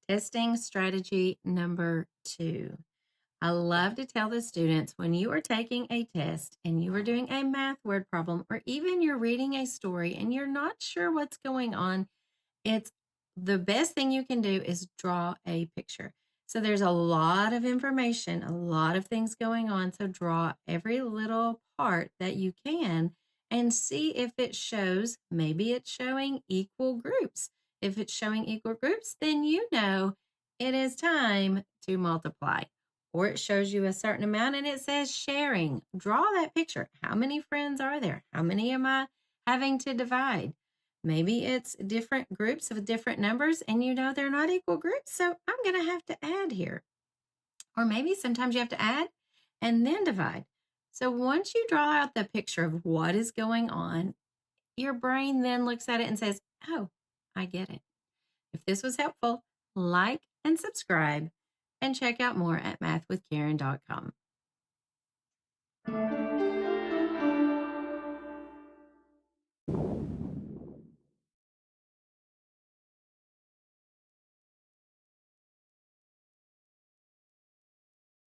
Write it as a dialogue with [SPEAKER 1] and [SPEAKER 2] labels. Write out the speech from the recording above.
[SPEAKER 1] Testing strategy number 2. I love to tell the students when you are taking a test and you are doing a math word problem, or even you're reading a story and you're not sure what's going on, it's the best thing you can do is draw a picture. So there's a lot of information, a lot of things going on. So draw every little part that you can and see if it shows, maybe it's showing equal groups. If it's showing equal groups, then you know it is time to multiply. Or it shows you a certain amount and it says sharing. Draw that picture. How many friends are there? How many am I having to divide? Maybe it's different groups of different numbers and you know they're not equal groups, so I'm going to have to add here. Or maybe sometimes you have to add and then divide. So once you draw out the picture of what is going on, your brain then looks at it and says, oh, I get it. If this was helpful, like and subscribe and check out more at mathwithkaren.com.